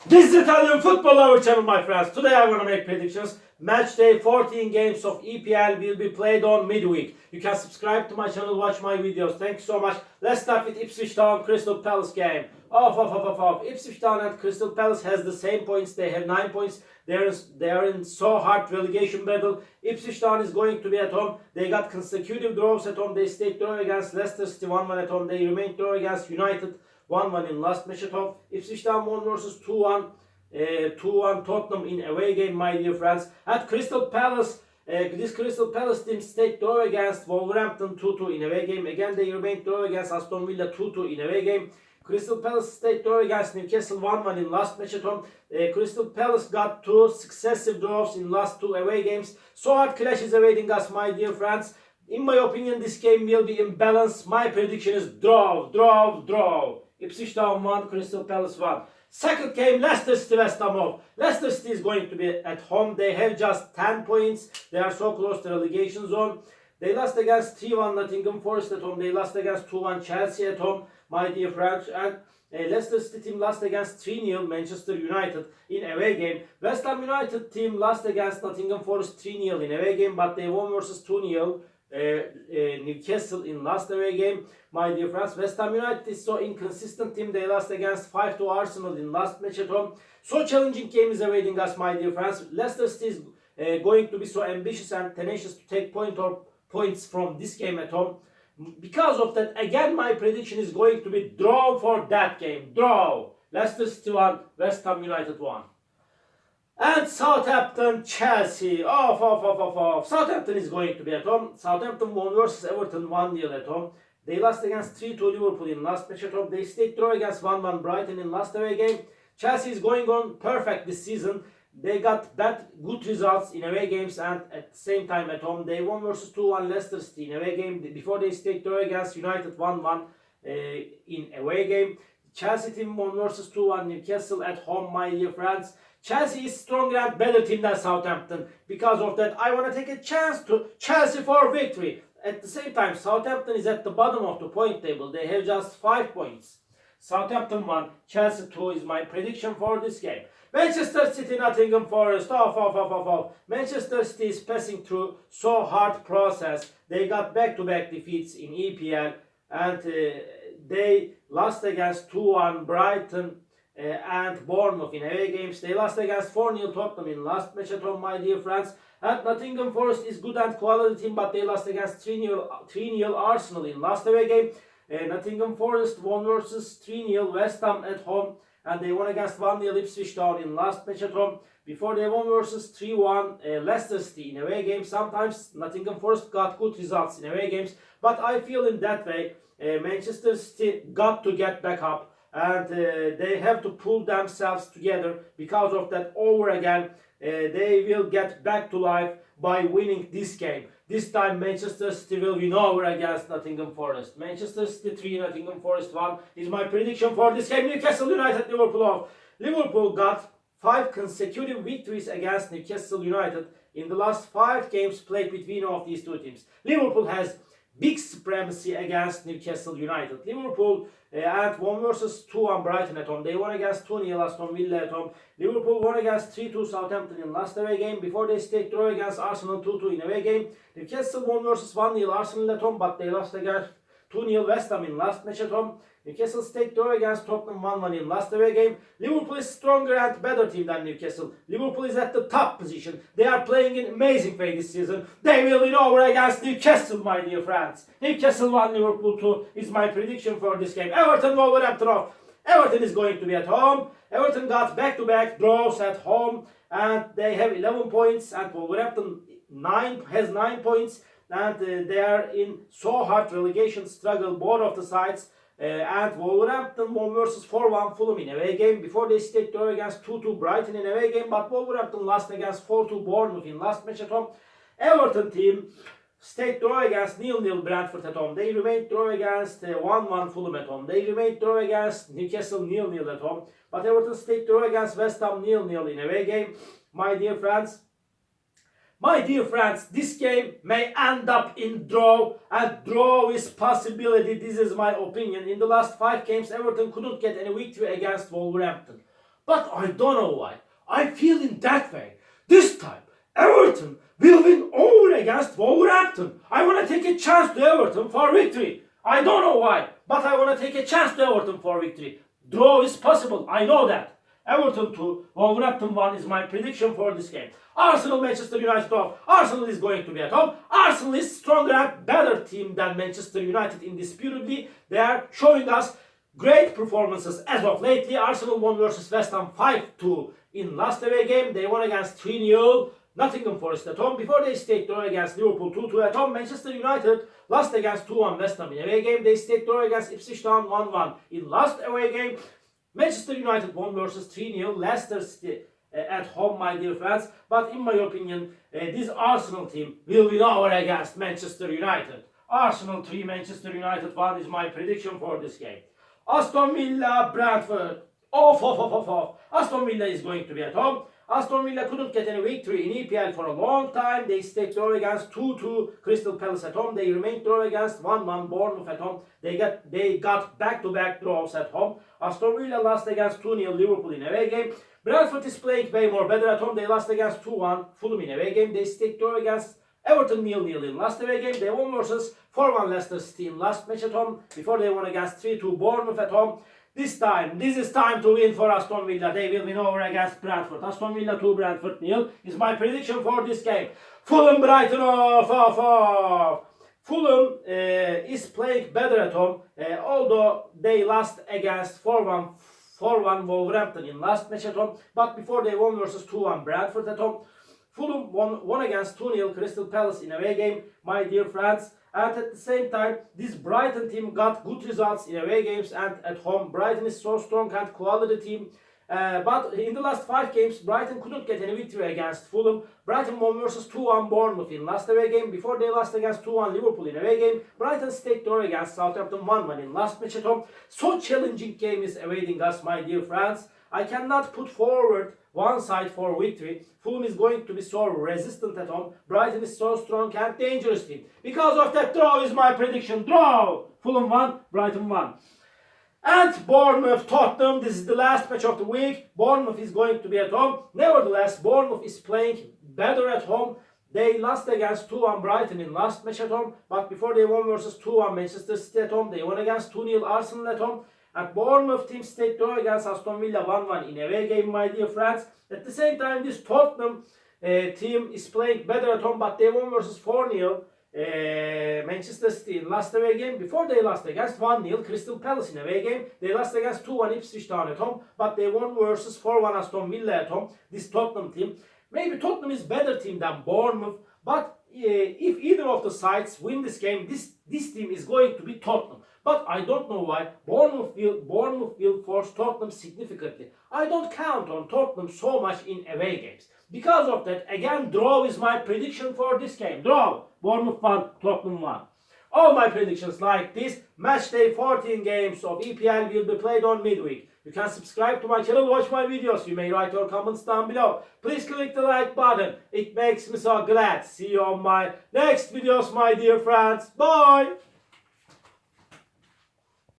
This is Italian Football Our Channel, my friends. Today I want to make predictions. Match day 14 games of EPL will be played on midweek. You can subscribe to my channel, watch my videos. Thank you so much. Let's start with Ipswich Town Crystal Palace game. Ipswich Town and Crystal Palace has the same points. They have 9 points. They are in so hard relegation battle. Ipswich Town is going to be at home. They got consecutive draws at home. They stayed draw against Leicester City 1-1 at home. They remained draw against United 1-1 in last match at home. Ipswich Town won versus 2-1. 2-1 Tottenham in away game, my dear friends. At Crystal Palace, this Crystal Palace team stayed draw against Wolverhampton 2-2 in away game. Again, they remained draw against Aston Villa 2-2 in away game. Crystal Palace stayed draw against Newcastle 1-1 in last match at home. Crystal Palace got 2 successive draws in last 2 away games. So hard clashes awaiting us, my dear friends. In my opinion, this game will be imbalanced. My prediction is draw. Ipswich Town 1, Crystal Palace 1. Second game, Leicester City West Ham off. Leicester City is going to be at home. They have just 10 points. They are so close to relegation zone. They lost against 3-1 Nottingham Forest at home. They lost against 2-1 Chelsea at home, my dear friends. And Leicester City team lost against 3-0 Manchester United in away game. West Ham United team lost against Nottingham Forest 3-0 in away game, but they won versus 2-0 Newcastle in last away game, my dear friends. West Ham United is so inconsistent team. They lost against 5-2 Arsenal in last match at home. So challenging game is awaiting us, my dear friends. Leicester City is going to be so ambitious and tenacious to take points from this game at home. Because of that, again, my prediction is going to be draw for that game. Draw. Leicester City 1, West Ham United 1. And Southampton Chelsea. Southampton is going to be at home. Southampton won versus Everton 1-0 at home. They lost against 3-2 Liverpool in last match at home. They stayed draw against 1-1 Brighton in last away game. Chelsea is going on perfect this season. They got good results in away games and at the same time at home. They won versus 2-1 Leicester City in away game. Before they stayed draw against United 1-1 in away game. Chelsea team won versus 2-1 Newcastle at home, my dear friends. Chelsea is stronger and better team than Southampton. Because of that, I want to take a chance to Chelsea for victory. At the same time, Southampton is at the bottom of the point table. They have just 5 points. Southampton 1, Chelsea 2 is my prediction for this game. Manchester City, Nottingham Forest. Manchester City is passing through so hard process. They got back-to-back defeats in EPL and they lost against 2-1 Brighton and Bournemouth in away games. They lost against 4-0 Tottenham in last match at home, my dear friends. And Nottingham Forest is good and quality team, but they lost against 3-0 Arsenal in last away game. Nottingham Forest won versus 3-0 West Ham at home, and they won against 1-0 Ipswich Town in last match at home. Before they won versus 3-1 Leicester City in away games. Sometimes Nottingham Forest got good results in away games, but I feel in that way Manchester City got to get back up. And they have to pull themselves together. Because of that, over again, they will get back to life by winning this game. This time, Manchester City will win over against Nottingham Forest. Manchester City 3, Nottingham Forest 1 is my prediction for this game. Newcastle United, Liverpool off. Liverpool got 5 consecutive victories against Newcastle United in the last 5 games played between of these two teams. Liverpool has big supremacy against Newcastle United. Liverpool and won versus 2-1 Brighton at home. They won against 2-0 Aston Villa at home. Liverpool won against 3-2 Southampton in last away game. Before they stayed draw against Arsenal 2-2 in away game. Newcastle won versus 1-0 Arsenal at home, but they lost against 2-0 West Ham in last match at home. Newcastle stayed draw against Tottenham 1-1 in last away game. Liverpool is stronger and better team than Newcastle. Liverpool is at the top position. They are playing in amazing way this season. They will win over against Newcastle, my dear friends. Newcastle 1, Liverpool 2 is my prediction for this game. Everton Wolverhampton off. Everton is going to be at home. Everton got back-to-back draws at home and they have 11 points, and Wolverhampton has 9 points, and they are in so hard relegation struggle, both of the sides. And Wolverhampton won versus 4-1 Fulham in away game. Before they stayed draw against 2-2 Brighton in away game, but Wolverhampton lost against 4-2 Bournemouth in last match at home. Everton team stayed draw against 0-0 Brentford at home. They remained draw against 1-1 Fulham at home. They remained draw against Newcastle 0-0 at home. But Everton stayed draw against West Ham 0-0 in away game. My dear friends, this game may end up in draw, and draw is possibility. This is my opinion. In the last 5 games, Everton couldn't get any victory against Wolverhampton. But I don't know why. I feel in that way. This time, Everton will win over against Wolverhampton. I want to take a chance to Everton for victory. I don't know why, but I want to take a chance to Everton for victory. Draw is possible, I know that. Everton 2, Wolverhampton 1 is my prediction for this game. Arsenal, Manchester United off. Arsenal is going to be at home. Arsenal is stronger and better team than Manchester United indisputably. They are showing us great performances as of lately. Arsenal won versus West Ham 5-2 in last away game. They won against 3-0 Nottingham Forest at home. Before they stayed draw against Liverpool 2-2 at home. Manchester United lost against 2-1 West Ham in away game. They stayed draw against Ipswich Town 1-1 in last away game. Manchester United won versus 3-0 Leicester City at home, my dear friends. But in my opinion, this Arsenal team will win over against Manchester United. Arsenal 3, Manchester United 1 is my prediction for this game. Aston Villa, Brentford. Off. Aston Villa is going to be at home. Aston Villa couldn't get any victory in EPL for a long time. They stayed draw against 2-2 Crystal Palace at home. They remained draw against 1-1 Bournemouth at home. They got back-to-back draws at home. Aston Villa lost against 2-0 Liverpool in away game. Brentford is playing way more better at home. They lost against 2-1 Fulham in away game. They stayed draw against Everton 0-0 in last away game. They won versus 4-1 Leicester City in last match at home. Before they won against 3-2 Bournemouth at home. This is time to win for Aston Villa. They will win over against Brentford. Aston Villa 2, Brentford 0 is my prediction for this game. Fulham, Brighton off. Fulham is playing better at home, although they lost against 4-1 Wolverhampton in last match at home. But before they won versus 2-1 Brentford at home. Fulham won against 2-0 Crystal Palace in away game, my dear friends. And at the same time, this Brighton team got good results in away games and at home. Brighton is so strong and quality team. But in the last 5 games, Brighton couldn't get any victory against Fulham. Brighton won versus 2-1 Bournemouth in last away game. Before they lost against 2-1 Liverpool in away game. Brighton stayed draw against Southampton 1-1 in last match at home. So challenging game is awaiting us, my dear friends. I cannot put forward one side for victory. Fulham is going to be so resistant at home. Brighton is so strong and dangerous team. Because of that, draw is my prediction. Draw! Fulham 1, Brighton 1. And Bournemouth, Tottenham. This is the last match of the week. Bournemouth is going to be at home. Nevertheless, Bournemouth is playing better at home. They lost against 2-1 Brighton in last match at home. But before they won versus 2-1 Manchester City at home. They won against 2-0 Arsenal at home. And Bournemouth team stayed draw against Aston Villa 1-1 in away game, my dear friends. At the same time, this Tottenham team is playing better at home, but they won versus 4-0 Manchester City in last away game. Before they lost against 1-0 Crystal Palace in away game. They lost against 2-1 Ipswich Town at home, but they won versus 4-1 Aston Villa at home. This Tottenham team. Maybe Tottenham is better team than Bournemouth, but if either of the sides win this game, this team is going to be Tottenham. But I don't know why Bournemouth will force Tottenham significantly. I don't count on Tottenham so much in away games. Because of that, again, draw is my prediction for this game. Draw. Bournemouth 1, Tottenham 1. All my predictions like this. Match day 14 games of EPL will be played on midweek. You can subscribe to my channel, watch my videos. You may write your comments down below. Please click the like button. It makes me so glad. See you on my next videos, my dear friends. Bye.